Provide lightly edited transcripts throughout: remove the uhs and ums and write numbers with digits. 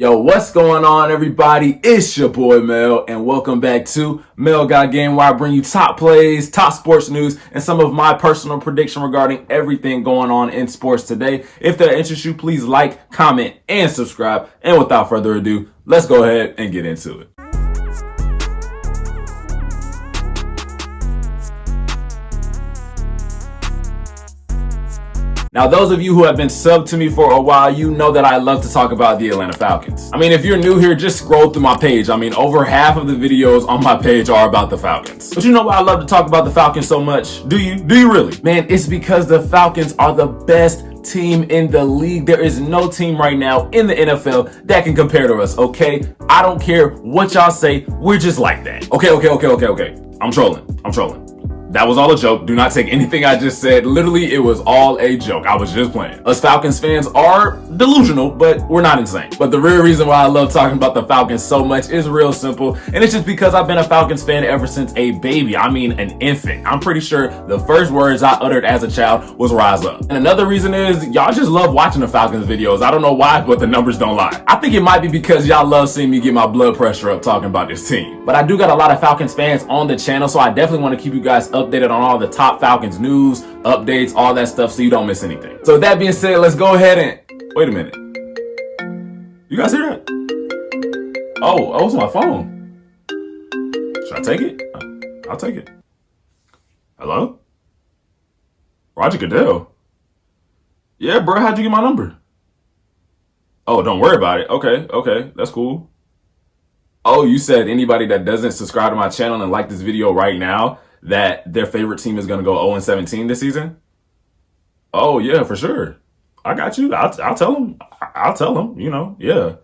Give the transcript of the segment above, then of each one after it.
Yo, what's going on, everybody? It's your boy Mel, and welcome back to Mel Got Game, where I bring you top plays, top sports news, and some of my personal prediction regarding everything going on in sports today. If that interests you, please like, comment, and subscribe. And without further ado, let's go ahead and get into it. Now, those of you who have been subbed to me for a while, you know that I love to talk about the Atlanta Falcons. I mean, if you're new here, just scroll through my page. I mean, over half of the videos on my page are about the Falcons. But you know why I love to talk about the Falcons so much? Do you? Do you really? Man, it's because the Falcons are the best team in the league. There is no team right now in the NFL that can compare to us, okay? I don't care what y'all say. We're just like that. Okay. I'm trolling. That was all a joke. Do not take anything I just said. Literally, it was all a joke. I was just playing. Us Falcons fans are delusional, but we're not insane. But the real reason why I love talking about the Falcons so much is real simple. And it's just because I've been a Falcons fan ever since a baby. I mean, an infant. I'm pretty sure the first words I uttered as a child was rise up. And another reason is y'all just love watching the Falcons videos. I don't know why, but the numbers don't lie. I think it might be because y'all love seeing me get my blood pressure up talking about this team. But I do got a lot of Falcons fans on the channel, so I definitely want to keep you guys updated on all the top Falcons news, updates, all that stuff, so you don't miss anything. So with that being said, let's go ahead and wait a minute. You guys hear that? Oh, it's my phone. Should I take it? I'll take it. Hello? Roger Goodell. Yeah, bro, how'd you get my number? Oh, don't worry about it. Okay, that's cool. Oh, you said anybody that doesn't subscribe to my channel and like this video right now, that their favorite team is going to go 0-17 this season? Oh, yeah, for sure. I got you. I'll tell them. I'll tell them, yeah.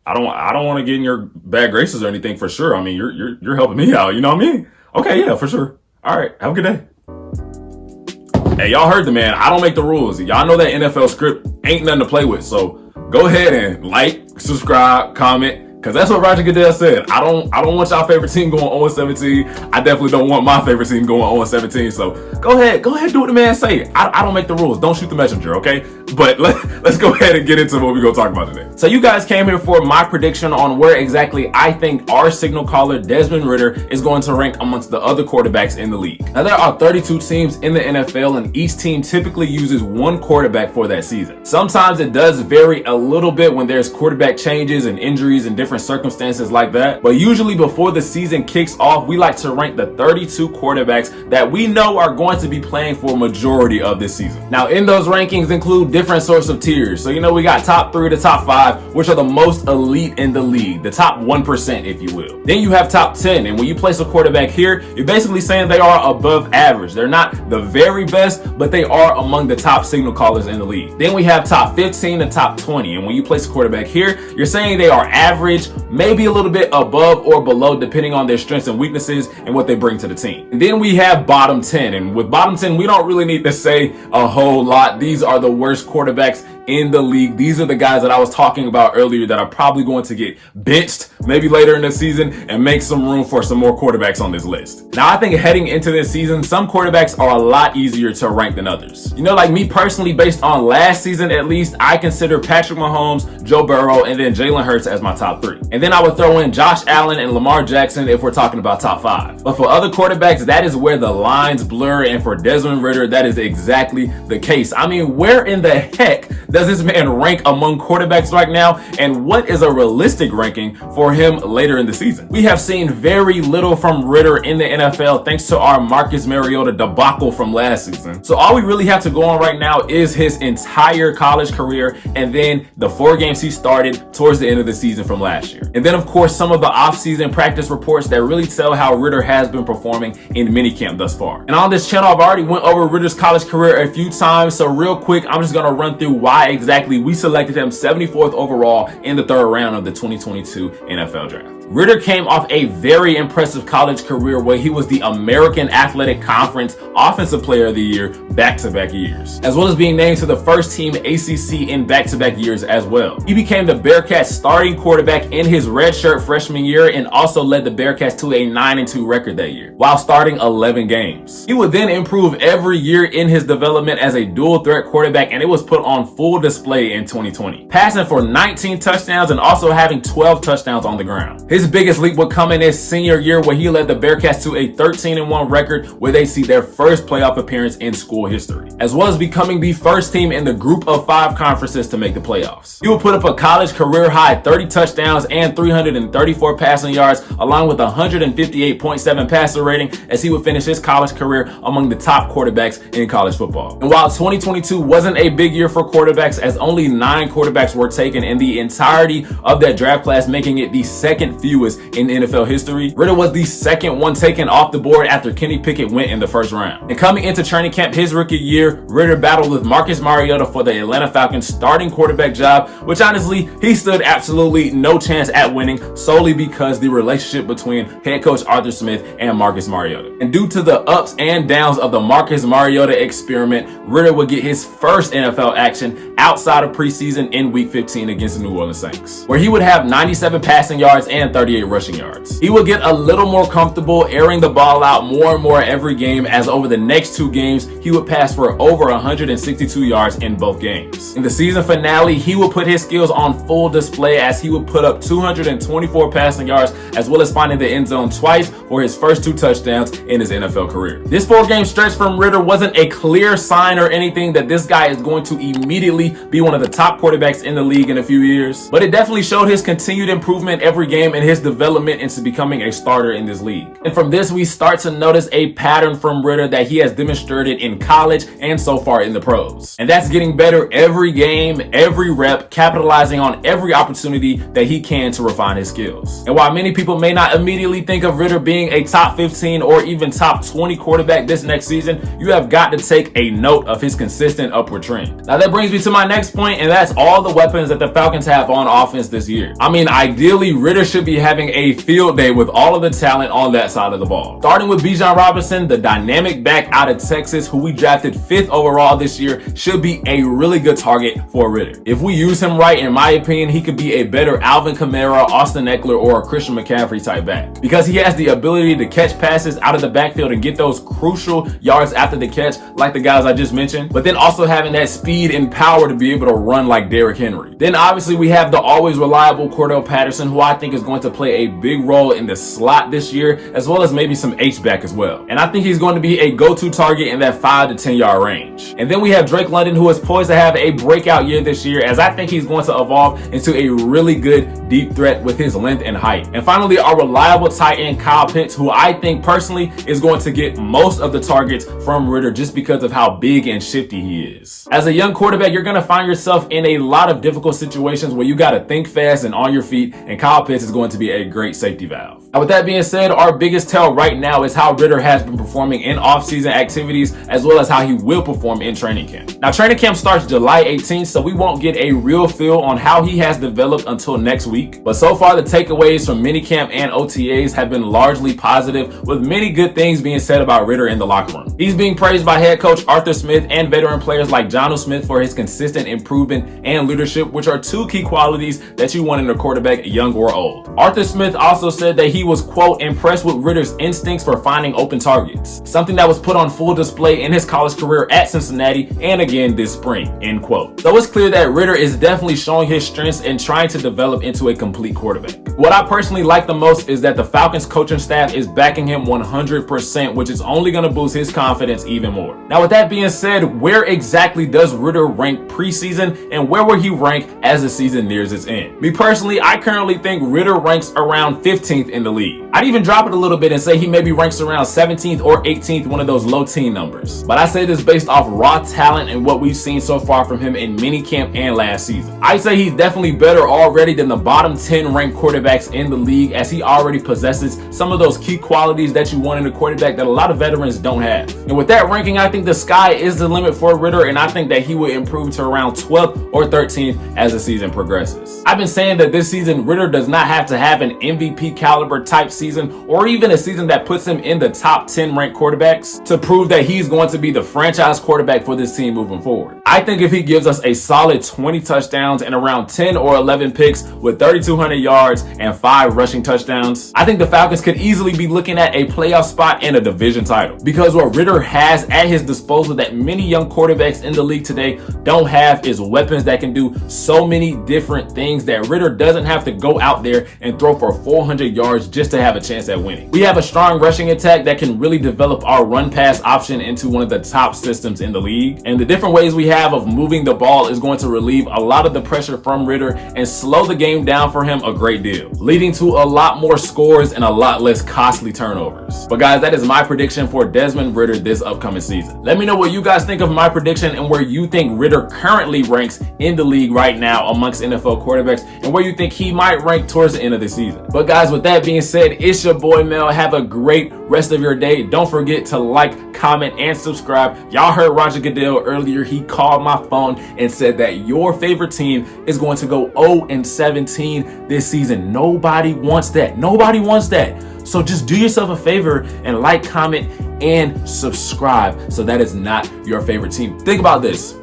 I don't want to get in your bad graces or anything, for sure. I mean, you're helping me out, you know what I mean? Okay, yeah, for sure. All right, have a good day. Hey, y'all heard the man. I don't make the rules. Y'all know that NFL script ain't nothing to play with. So go ahead and like, subscribe, comment, because that's what Roger Goodell said. I don't want y'all favorite team going 0-17. I definitely don't want my favorite team going 0-17. So go ahead, do what the man say. I don't make the rules. Don't shoot the messenger, okay? But let's go ahead and get into what we're going to talk about today. So you guys came here for my prediction on where exactly I think our signal caller, Desmond Ridder, is going to rank amongst the other quarterbacks in the league. Now, there are 32 teams in the NFL, and each team typically uses one quarterback for that season. Sometimes it does vary a little bit when there's quarterback changes and injuries and different circumstances like that. But usually before the season kicks off, we like to rank the 32 quarterbacks that we know are going to be playing for a majority of this season. Now, in those rankings include different sorts of tiers. So, we got top 3 to top 5, which are the most elite in the league, the top 1%, if you will. Then you have top 10. And when you place a quarterback here, you're basically saying they are above average. They're not the very best, but they are among the top signal callers in the league. Then we have top 15 to top 20. And when you place a quarterback here, you're saying they are average, maybe a little bit above or below, depending on their strengths and weaknesses and what they bring to the team. And then we have bottom 10. And with bottom 10, we don't really need to say a whole lot. These are the worst quarterbacks in the league. These are the guys that I was talking about earlier that are probably going to get benched maybe later in the season and make some room for some more quarterbacks on this list. Now, I think heading into this season, some quarterbacks are a lot easier to rank than others. Like me personally, based on last season at least, I consider Patrick Mahomes, Joe Burrow, and then Jalen Hurts as my top 3. And then I would throw in Josh Allen and Lamar Jackson if we're talking about top 5. But for other quarterbacks, that is where the lines blur, and for Desmond Ridder, that is exactly the case. I mean, where in the heck does this man rank among quarterbacks right now, and what is a realistic ranking for him later in the season? We have seen very little from Ridder in the NFL thanks to our Marcus Mariota debacle from last season. So all we really have to go on right now is his entire college career and then the 4 games he started towards the end of the season from last year. And then, of course, some of the off-season practice reports that really tell how Ridder has been performing in minicamp thus far. And on this channel, I've already went over Ridder's college career a few times, so real quick, I'm just going to run through why exactly we selected him 74th overall in the 3rd round of the 2022 NFL draft. Ridder came off a very impressive college career where he was the American Athletic Conference Offensive Player of the Year back-to-back years, as well as being named to the first team ACC in back-to-back years as well. He became the Bearcats starting quarterback in his redshirt freshman year and also led the Bearcats to a 9-2 record that year, while starting 11 games. He would then improve every year in his development as a dual threat quarterback, and it was put on full display in 2020, passing for 19 touchdowns and also having 12 touchdowns on the ground. His biggest leap would come in his senior year where he led the Bearcats to a 13-1 record where they see their first playoff appearance in school history, as well as becoming the first team in the group of 5 conferences to make the playoffs. He would put up a college career high 30 touchdowns and 334 passing yards along with 158.7 passer rating as he would finish his college career among the top quarterbacks in college football. And while 2022 wasn't a big year for quarterbacks as only 9 quarterbacks were taken in the entirety of that draft class, making it the second fewest in NFL history, Ridder was the second one taken off the board after Kenny Pickett went in the first round. And coming into training camp his rookie year, Ridder battled with Marcus Mariota for the Atlanta Falcons starting quarterback job, which honestly, he stood absolutely no chance at winning solely because the relationship between head coach Arthur Smith and Marcus Mariota. And due to the ups and downs of the Marcus Mariota experiment, Ridder would get his first NFL action outside of preseason in week 15 against the New Orleans Saints, where he would have 97 passing yards and 38 rushing yards. He would get a little more comfortable airing the ball out more and more every game, as over the next 2 games, he would pass for over 162 yards in both games. In the season finale, he would put his skills on full display as he would put up 224 passing yards, as well as finding the end zone twice for his first 2 touchdowns in his NFL career. This 4-game stretch from Ridder wasn't a clear sign or anything that this guy is going to immediately be one of the top quarterbacks in the league in a few years, but it definitely showed his continued improvement every game and his development into becoming a starter in this league. And from this, we start to notice a pattern from Ridder that he has demonstrated in college and so far in the pros. And that's getting better every game, every rep, capitalizing on every opportunity that he can to refine his skills. And while many people may not immediately think of Ridder being a top 15 or even top 20 quarterback this next season, you have got to take a note of his consistent upward trend. Now that brings me to my next point, and that's all the weapons that the Falcons have on offense this year. I mean, ideally, Ridder should be having a field day with all of the talent on that side of the ball. Starting with Bijan Robinson, the dynamic back out of Texas, who we drafted 5th overall this year, should be a really good target for Ridder. If we use him right, in my opinion, he could be a better Alvin Kamara, Austin Eckler, or a Christian McCaffrey type back, because he has the ability to catch passes out of the backfield and get those crucial yards after the catch like the guys I just mentioned, but then also having that speed and power to be able to run like Derrick Henry. Then obviously we have the always reliable Cordell Patterson, who I think is going to play a big role in the slot this year, as well as maybe some H-back as well. And I think he's going to be a go-to target in that 5 to 10 yard range. And then we have Drake London, who is poised to have a breakout year this year, as I think he's going to evolve into a really good deep threat with his length and height. And finally, our reliable tight end Kyle Pitts, who I think personally is going to get most of the targets from Ridder just because of how big and shifty he is. As a young quarterback, you're going to find yourself in a lot of difficult situations where you got to think fast and on your feet, and Kyle Pitts is going to be a great safety valve. Now, with that being said, our biggest tell right now is how Ridder has been performing in off-season activities, as well as how he will perform in training camp. Now, training camp starts July 18th, so we won't get a real feel on how he has developed until next week. But so far, the takeaways from minicamp and OTAs have been largely positive, with many good things being said about Ridder in the locker room. He's being praised by head coach Arthur Smith and veteran players like Jonnu Smith for his consistent improvement and leadership, which are 2 key qualities that you want in a quarterback, young or old. Arthur Smith also said that he was, quote, impressed with Ridder's instincts for finding open targets, something that was put on full display in his college career at Cincinnati and again this spring, end quote. So it's clear that Ridder is definitely showing his strengths and trying to develop into a complete quarterback. What I personally like the most is that the Falcons coaching staff is backing him 100%, which is only going to boost his confidence even more. Now, with that being said, where exactly does Ridder rank preseason, and where will he rank as the season nears its end? Me personally, I currently think Ridder ranks around 15th in the league. I'd even drop it a little bit and say he maybe ranks around 17th or 18th, one of those low teen numbers. But I say this based off raw talent and what we've seen so far from him in minicamp and last season. I'd say he's definitely better already than the bottom bottom 10 ranked quarterbacks in the league, as he already possesses some of those key qualities that you want in a quarterback that a lot of veterans don't have. And with that ranking, I think the sky is the limit for Ridder, and I think that he will improve to around 12th or 13th as the season progresses. I've been saying that this season Ridder does not have to have an MVP caliber type season, or even a season that puts him in the top 10 ranked quarterbacks, to prove that he's going to be the franchise quarterback for this team moving forward. I think if he gives us a solid 20 touchdowns and around 10 or 11 picks with 3,200 yards and 5 rushing touchdowns, I think the Falcons could easily be looking at a playoff spot and a division title. Because what Ridder has at his disposal that many young quarterbacks in the league today don't have is weapons that can do so many different things that Ridder doesn't have to go out there and throw for 400 yards just to have a chance at winning. We have a strong rushing attack that can really develop our run pass option into one of the top systems in the league. And the different ways we have of moving the ball is going to relieve a lot of the pressure from Ridder and slow the game down for him a great deal, leading to a lot more scores and a lot less costly turnovers. But guys, that is my prediction for Desmond Ridder this upcoming season. Let me know what you guys think of my prediction and where you think Ridder currently ranks in the league right now amongst NFL quarterbacks, and where you think he might rank towards the end of the season. But guys, with that being said, it's your boy Mel. Have a great rest of your day. Don't forget to like, comment, and subscribe. Y'all heard Roger Goodell earlier. He called my phone and said that your favorite team is going to go 0-17 this season. Nobody wants that. Nobody wants that. So just do yourself a favor and like, comment, and subscribe so that is not your favorite team. Think about this.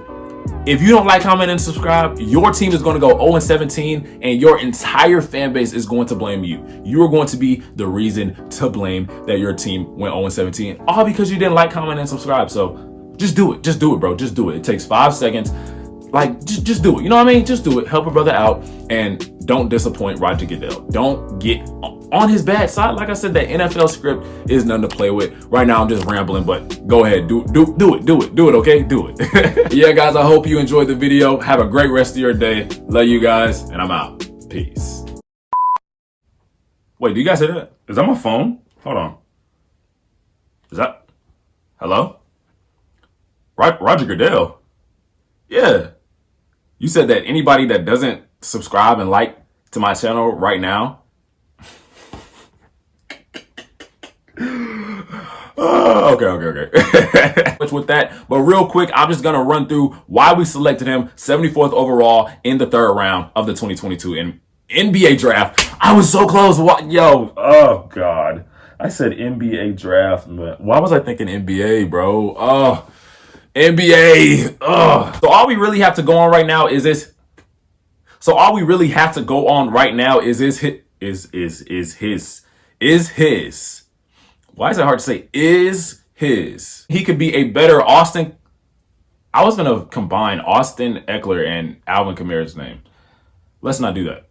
If you don't like, comment, and subscribe, your team is going to go 0-17 and your entire fan base is going to blame you. You are going to be the reason to blame that your team went 0-17, all because you didn't like, comment, and subscribe. So just do it. Just do it, bro. Just do it. It takes 5 seconds. Like, just do it. You know what I mean? Just do it. Help a brother out and don't disappoint Roger Goodell. Don't get on his bad side. Like I said, that NFL script is nothing to play with. Right now, I'm just rambling, but go ahead. Do it, okay? Do it. Yeah, guys, I hope you enjoyed the video. Have a great rest of your day. Love you guys, and I'm out. Peace. Wait, do you guys hear that? Is that my phone? Hold on. Is that... Hello? Roger Goodell? Yeah. You said that anybody that doesn't subscribe and like to my channel right now... Okay. Much with that, but real quick, I'm just gonna run through why we selected him 74th overall in the 3rd round of the 2022 NBA draft. I was so close. Yo, oh god, I said NBA draft, man. Why was I thinking NBA, bro? Oh, NBA. Oh, so all we really have to go on right now is this. Why is it hard to say? Is his. He could be a better Austin. I was going to combine Austin Eckler and Alvin Kamara's name. Let's not do that.